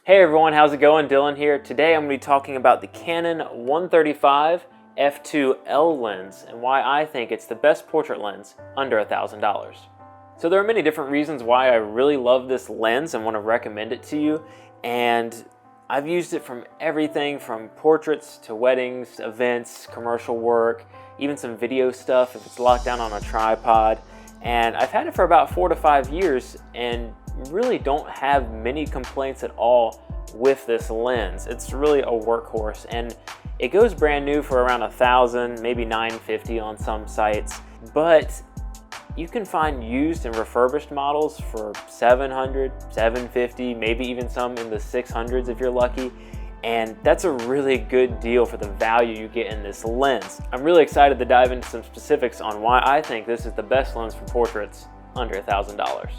Hey everyone, how's it going? Dylan here. Today I'm going to be talking about the Canon 135 f2.L lens and why I think it's the best portrait lens under $1,000. So there are many different reasons why I really love this lens and want to recommend it to you, and I've used it from everything from portraits to weddings, events, commercial work, even some video stuff if it's locked down on a tripod. And I've had it for about 4 to 5 years and really don't have many complaints at all with this lens. It's really a workhorse, and it goes brand new for around $1,000, maybe $950 on some sites, but you can find used and refurbished models for $700, $750, maybe even some in the $600s if you're lucky. And that's a really good deal for the value you get in this lens. I'm really excited to dive into some specifics on why I think this is the best lens for portraits under $1,000.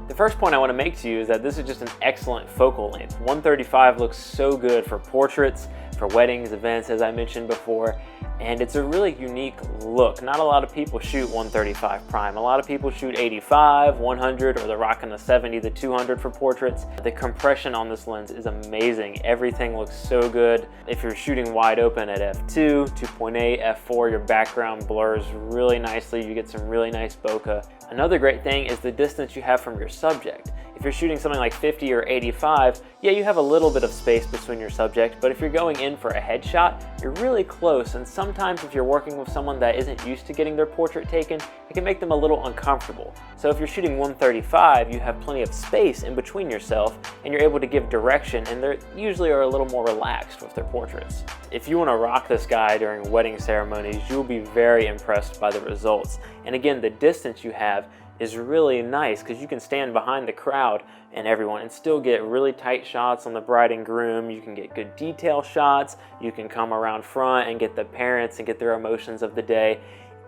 The first point I want to make to you is that this is just an excellent focal length. 135 looks so good for portraits, for weddings, events, as I mentioned before, and it's a really unique look. Not a lot of people shoot 135 prime. A lot of people shoot 85, 100, or they're rocking the 70, the 200 for portraits. The compression on this lens is amazing. Everything looks so good. If you're shooting wide open at f2, 2.8, f4, your background blurs really nicely. You get some really nice bokeh. Another great thing is the distance you have from your subject. If you're shooting something like 50 or 85, yeah, you have a little bit of space between your subject, but if you're going in for a headshot, you're really close, and sometimes if you're working with someone that isn't used to getting their portrait taken, it can make them a little uncomfortable. So if you're shooting 135, you have plenty of space in between yourself, and you're able to give direction, and they usually are a little more relaxed with their portraits. If you want to rock this guy during wedding ceremonies, you'll be very impressed by the results. And again, the distance you have is really nice because you can stand behind the crowd and everyone and still get really tight shots on the bride and groom. You can get good detail shots. You can come around front and get the parents and get their emotions of the day.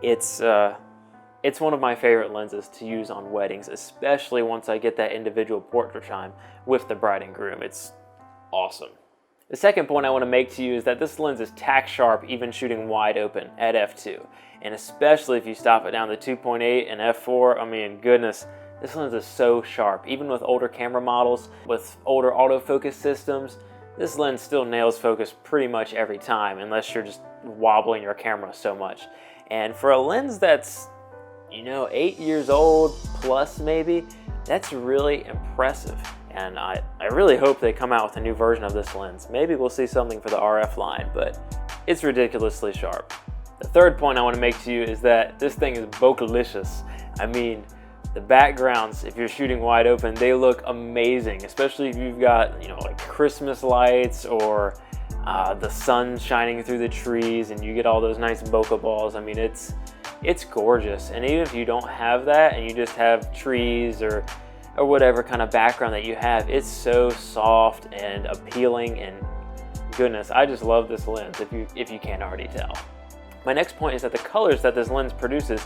It's one of my favorite lenses to use on weddings, especially once I get that individual portrait time with the bride and groom. It's awesome. The second point I want to make to you is that this lens is tack sharp even shooting wide open at f2. And especially if you stop it down to 2.8 and f4, I mean, goodness, this lens is so sharp. Even with older camera models, with older autofocus systems, this lens still nails focus pretty much every time, unless you're just wobbling your camera so much. And for a lens that's, 8 years old plus maybe, that's really impressive. And I really hope they come out with a new version of this lens. Maybe we'll see something for the RF line, but it's ridiculously sharp. The third point I want to make to you is that this thing is BOKEHLICIOUS. I mean, the backgrounds, if you're shooting wide open, they look amazing, especially if you've got, like Christmas lights or the sun shining through the trees and you get all those nice bokeh balls. I mean, it's gorgeous. And even if you don't have that and you just have trees or whatever kind of background that you have, it's so soft and appealing, and goodness, I just love this lens if you can't already tell. My next point is that the colors that this lens produces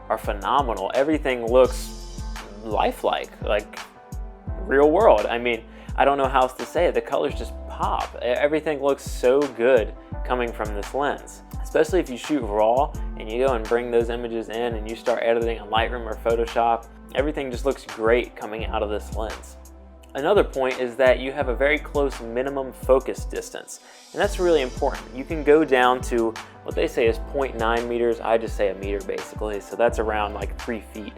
are phenomenal. Everything looks lifelike, like real world. I mean, I don't know how else to say it. The colors just pop. Everything looks so good coming from this lens, especially if you shoot raw and you go and bring those images in and you start editing on Lightroom or Photoshop. Everything just looks great coming out of this lens. Another point is that you have a very close minimum focus distance, and that's really important. You can go down to what they say is 0.9 meters. I just say a meter basically, so that's around like 3 feet.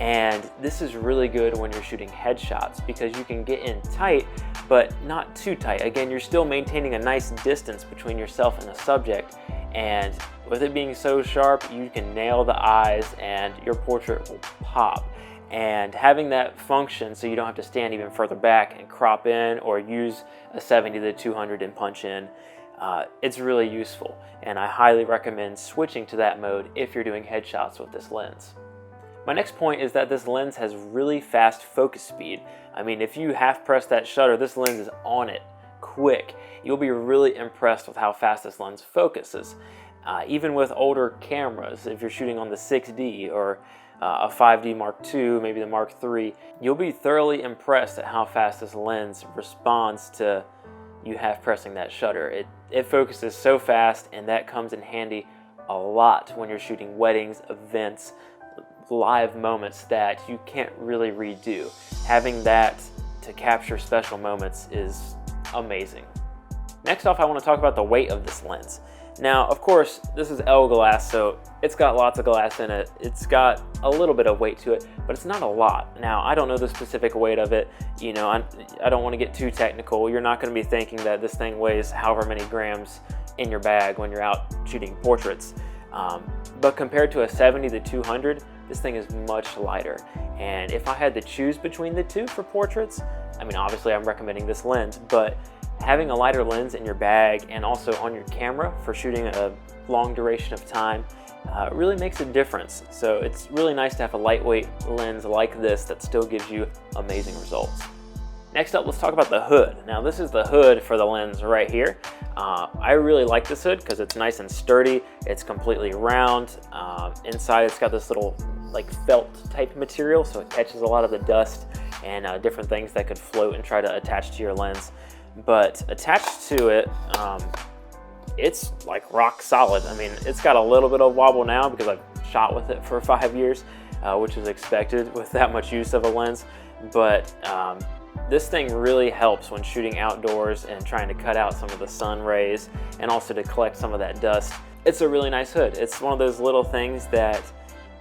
And this is really good when you're shooting headshots because you can get in tight, but not too tight. Again, you're still maintaining a nice distance between yourself and the subject, and with it being so sharp, you can nail the eyes and your portrait will pop. And having that function so you don't have to stand even further back and crop in or use a 70 to 200 and punch in, it's really useful. And I highly recommend switching to that mode if you're doing headshots with this lens. My next point is that this lens has really fast focus speed. I mean, if you half press that shutter, this lens is on it quick. You'll be really impressed with how fast this lens focuses. Even with older cameras, if you're shooting on the 6D or a 5D Mark II, maybe the Mark III, you'll be thoroughly impressed at how fast this lens responds to you half pressing that shutter. It focuses so fast, and that comes in handy a lot when you're shooting weddings, events, live moments that you can't really redo. Having that to capture special moments is amazing. Next off, I want to talk about the weight of this lens. Now, of course, this is L glass, so it's got lots of glass in it. It's got a little bit of weight to it, but it's not a lot. Now, I don't know the specific weight of it. You know, I don't want to get too technical. You're not going to be thinking that this thing weighs however many grams in your bag when you're out shooting portraits. But compared to a 70 to 200, this thing is much lighter. And if I had to choose between the two for portraits, I mean, obviously I'm recommending this lens, but having a lighter lens in your bag and also on your camera for shooting a long duration of time really makes a difference. So it's really nice to have a lightweight lens like this that still gives you amazing results. Next up, let's talk about the hood. Now, this is the hood for the lens right here. I really like this hood because it's nice and sturdy. It's completely round. Inside, it's got this little like felt type material, so it catches a lot of the dust and different things that could float and try to attach to your lens. But attached to it, it's like rock solid. I mean, it's got a little bit of wobble now because I've shot with it for 5 years, which is expected with that much use of a lens. But this thing really helps when shooting outdoors and trying to cut out some of the sun rays and also to collect some of that dust. It's a really nice hood. It's one of those little things that,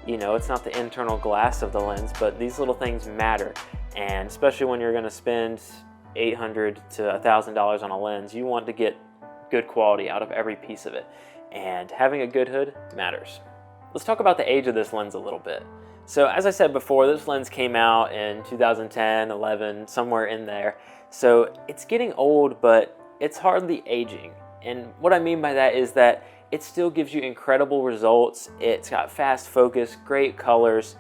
you know, it's not the internal glass of the lens, but these little things matter. And especially when you're gonna spend $800 to $1,000 on a lens, you want to get good quality out of every piece of it. And having a good hood matters. Let's talk about the age of this lens a little bit. So as I said before, this lens came out in 2010, 11, somewhere in there. So it's getting old, but it's hardly aging. And what I mean by that is that it still gives you incredible results. It's got fast focus, great colors.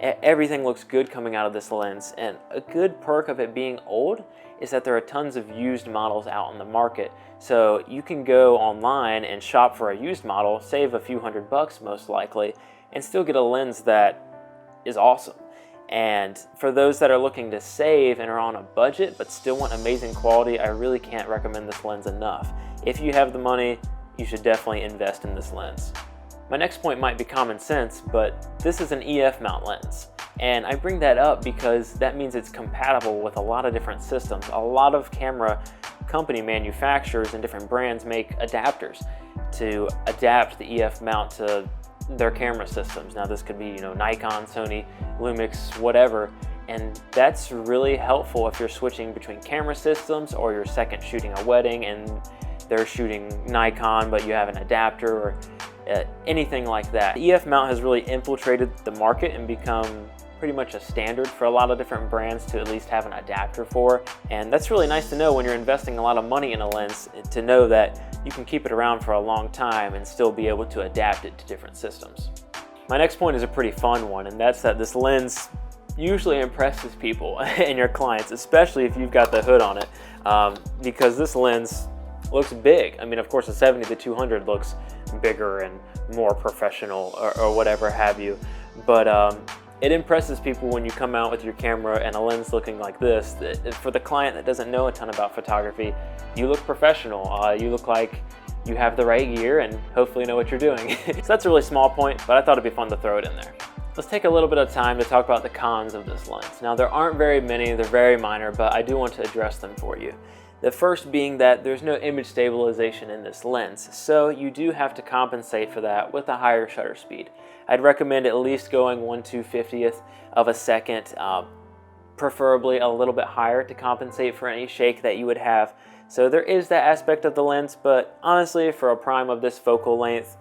Everything looks good coming out of this lens. And a good perk of it being old is that there are tons of used models out on the market. So you can go online and shop for a used model, save a few $100 most likely, and still get a lens that is awesome. And for those that are looking to save and are on a budget but still want amazing quality, I really can't recommend this lens enough. If you have the money, you should definitely invest in this lens. My next point might be common sense, but this is an EF mount lens. And I bring that up because that means it's compatible with a lot of different systems. A lot of camera company manufacturers and different brands make adapters to adapt the EF mount to their camera systems. Now this could be, you know, Nikon, Sony, Lumix, whatever. And that's really helpful if you're switching between camera systems or you're second shooting a wedding and they're shooting Nikon, but you have an adapter or anything like that. The EF mount has really infiltrated the market and become pretty much a standard for a lot of different brands to at least have an adapter for. And that's really nice to know when you're investing a lot of money in a lens, to know that you can keep it around for a long time and still be able to adapt it to different systems. My next point is a pretty fun one, and that's that this lens usually impresses people and your clients, especially if you've got the hood on it, because this lens looks big. I mean, of course, a 70 to 200 looks bigger and more professional or whatever have you, but it impresses people when you come out with your camera and a lens looking like this. For the client that doesn't know a ton about photography, you look professional. You look like you have the right gear and hopefully know what you're doing. So that's a really small point, but I thought it'd be fun to throw it in there. Let's take a little bit of time to talk about the cons of this lens. Now, there aren't very many, they're very minor, but I do want to address them for you. The first being that there's no image stabilization in this lens, so you do have to compensate for that with a higher shutter speed. I'd recommend at least going 1/250th of a second, preferably a little bit higher to compensate for any shake that you would have. So there is that aspect of the lens, but honestly, for a prime of this focal length,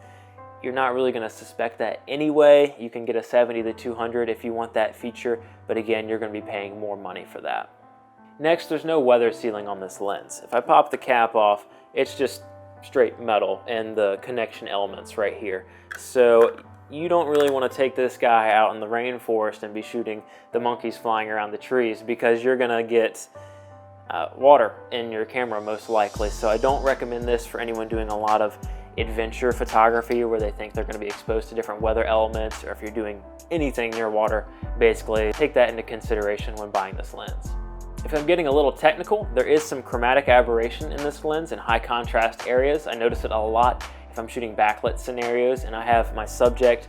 you're not really going to suspect that anyway. You can get a 70 to 200 if you want that feature, but again, you're going to be paying more money for that. Next, there's no weather sealing on this lens. If I pop the cap off, it's just straight metal and the connection elements right here. So you don't really want to take this guy out in the rainforest and be shooting the monkeys flying around the trees, because you're gonna get water in your camera most likely. So I don't recommend this for anyone doing a lot of adventure photography where they think they're going to be exposed to different weather elements, or if you're doing anything near water. Basically, take that into consideration when buying this lens. If I'm getting a little technical, there is some chromatic aberration in this lens in high contrast areas. I notice it a lot if I'm shooting backlit scenarios and I have my subject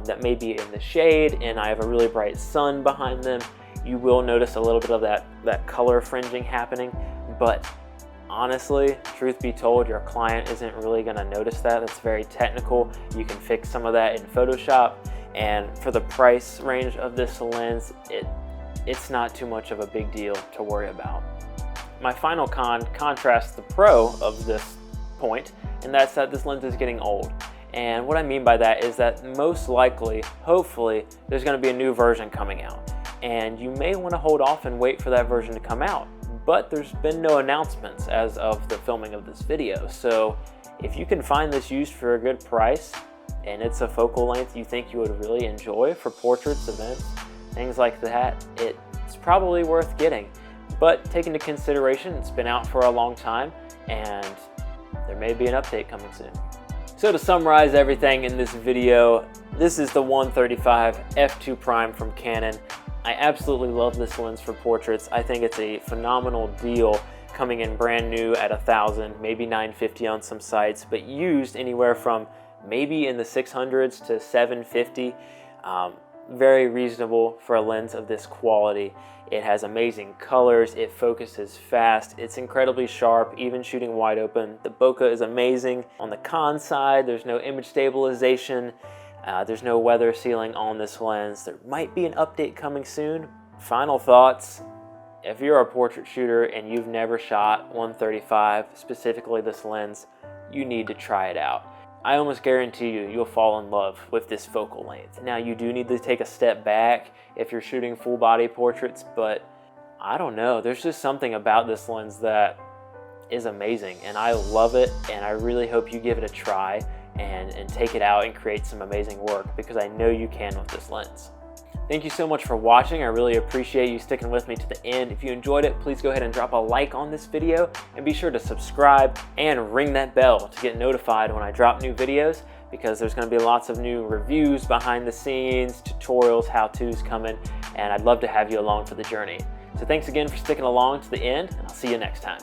that may be in the shade and I have a really bright sun behind them. you will notice a little bit of that color fringing happening, but honestly, truth be told, your client isn't really going to notice that. That's very technical. You can fix some of that in Photoshop, and for the price range of this lens, it's not too much of a big deal to worry about. My final con contrasts the pro of this point, and that's that this lens is getting old. And what I mean by that is that most likely, hopefully, there's going to be a new version coming out, and you may want to hold off and wait for that version to come out. But there's been no announcements as of the filming of this video. So if you can find this used for a good price and it's a focal length you think you would really enjoy for portraits, events, things like that, it's probably worth getting. But take into consideration it's been out for a long time and there may be an update coming soon. So to summarize everything in this video, this is the 135 f2 prime from Canon. I absolutely love this lens for portraits. I think it's a phenomenal deal, coming in brand new at $1,000, maybe $950 on some sites, but used anywhere from maybe in the 600s to $750. Very reasonable for a lens of this quality. It has amazing colors, it focuses fast, it's incredibly sharp, even shooting wide open. The bokeh is amazing. On the con side, there's no image stabilization. There's no weather sealing on this lens. There might be an update coming soon. Final thoughts: if you're a portrait shooter and you've never shot 135, specifically this lens, you need to try it out. I almost guarantee you'll fall in love with this focal length. Now, you do need to take a step back if you're shooting full body portraits, but I don't know, there's just something about this lens that is amazing, and I love it, and I really hope you give it a try and take it out and create some amazing work, because I know you can with this lens. Thank you so much for watching. I really appreciate you sticking with me to the end. If you enjoyed it, please go ahead and drop a like on this video, and be sure to subscribe and ring that bell to get notified when I drop new videos, because there's going to be lots of new reviews, behind the scenes, tutorials, how-tos coming, and I'd love to have you along for the journey. So thanks again for sticking along to the end, and I'll see you next time.